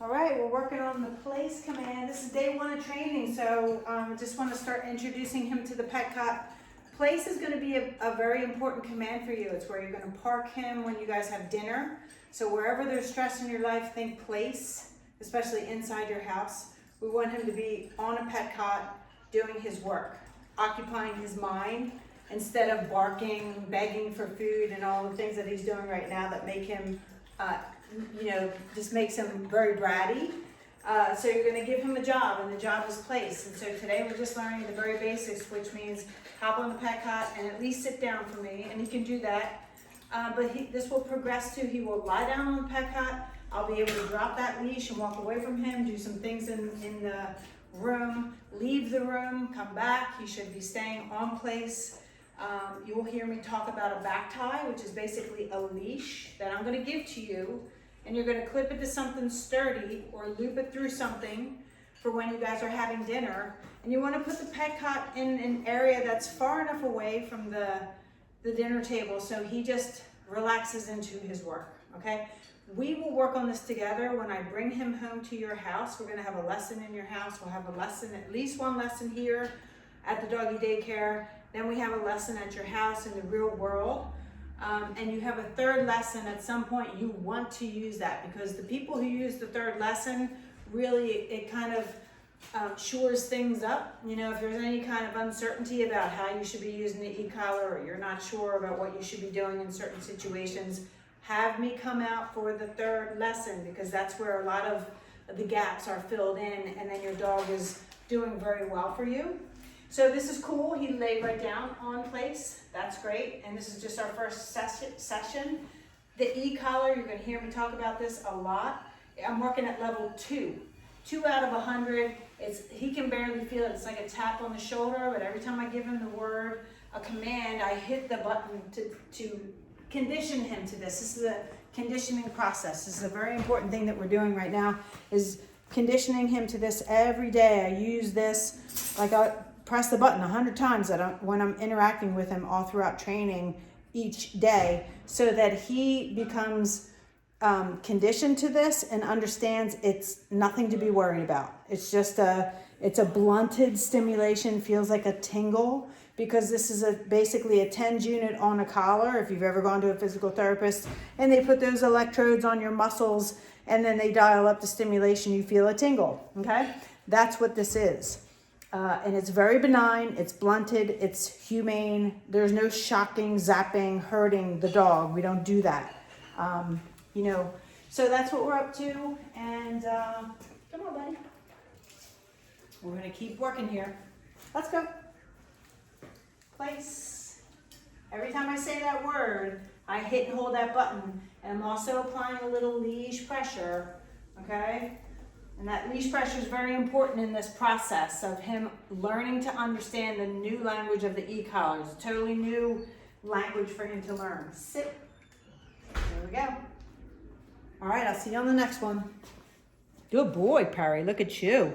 All right, we're working on the place command. This is day 1 of training, so I just want to start introducing him to the pet cot. Place is going to be a very important command for you. It's where you're going to park him when you guys have dinner. So wherever there's stress in your life, think place, especially inside your house. We want him to be on a pet cot doing his work, occupying his mind, instead of barking, begging for food, and all the things that he's doing right now that make him, just makes him very bratty. So you're going to give him a job, and the job is place. And so today we're just learning the very basics, which means hop on the pet cot and at least sit down for me, and he can do that. This will progress to, he will lie down on the pet cot. I'll be able to drop that leash and walk away from him, do some things in the room, leave the room, come back. He should be staying on place. You will hear me talk about a back tie, which is basically a leash that I'm going to give to you, and you're going to clip it to something sturdy or loop it through something for when you guys are having dinner. And you want to put the pet cot in an area that's far enough away from the dinner table so he just relaxes into his work, okay? We will work on this together. When I bring him home to your house, we're going to have a lesson in your house. We'll have a lesson, at least one lesson here at the doggy daycare. Then we have a lesson at your house in the real world. And you have a third lesson at some point. You want to use that because the people who use the third lesson, really, it kind of shores things up. You know, if there's any kind of uncertainty about how you should be using the e-collar, or you're not sure about what you should be doing in certain situations, have me come out for the third lesson, because that's where a lot of the gaps are filled in, and then your dog is doing very well for you. So this is cool. He laid right down on place. That's great. And this is just our first session. The e-collar, you're going to hear me talk about this a lot. I'm working at level 2. 2 out of 100. He can barely feel it. It's like a tap on the shoulder, but every time I give him the word, a command, I hit the button to condition him to this. This is a conditioning process. This is a very important thing that we're doing right now, is conditioning him to this every day. I use this, like I press the button 100 times when I'm interacting with him all throughout training each day, so that he becomes conditioned to this and understands it's nothing to be worried about. It's just it's a blunted stimulation, feels like a tingle, because this is basically a TENS unit on a collar. If you've ever gone to a physical therapist and they put those electrodes on your muscles and then they dial up the stimulation, you feel a tingle, okay? That's what this is. And it's very benign, it's blunted, it's humane. There's no shocking, zapping, hurting the dog. We don't do that. So that's what we're up to. And come on, buddy. We're gonna keep working here. Let's go. Place. Every time I say that word, I hit and hold that button. And I'm also applying a little leash pressure, okay? And that leash pressure is very important in this process of him learning to understand the new language of the e-collar. It's a totally new language for him to learn. Sit. There we go. All right, I'll see you on the next one. Good boy, Perry. Look at you.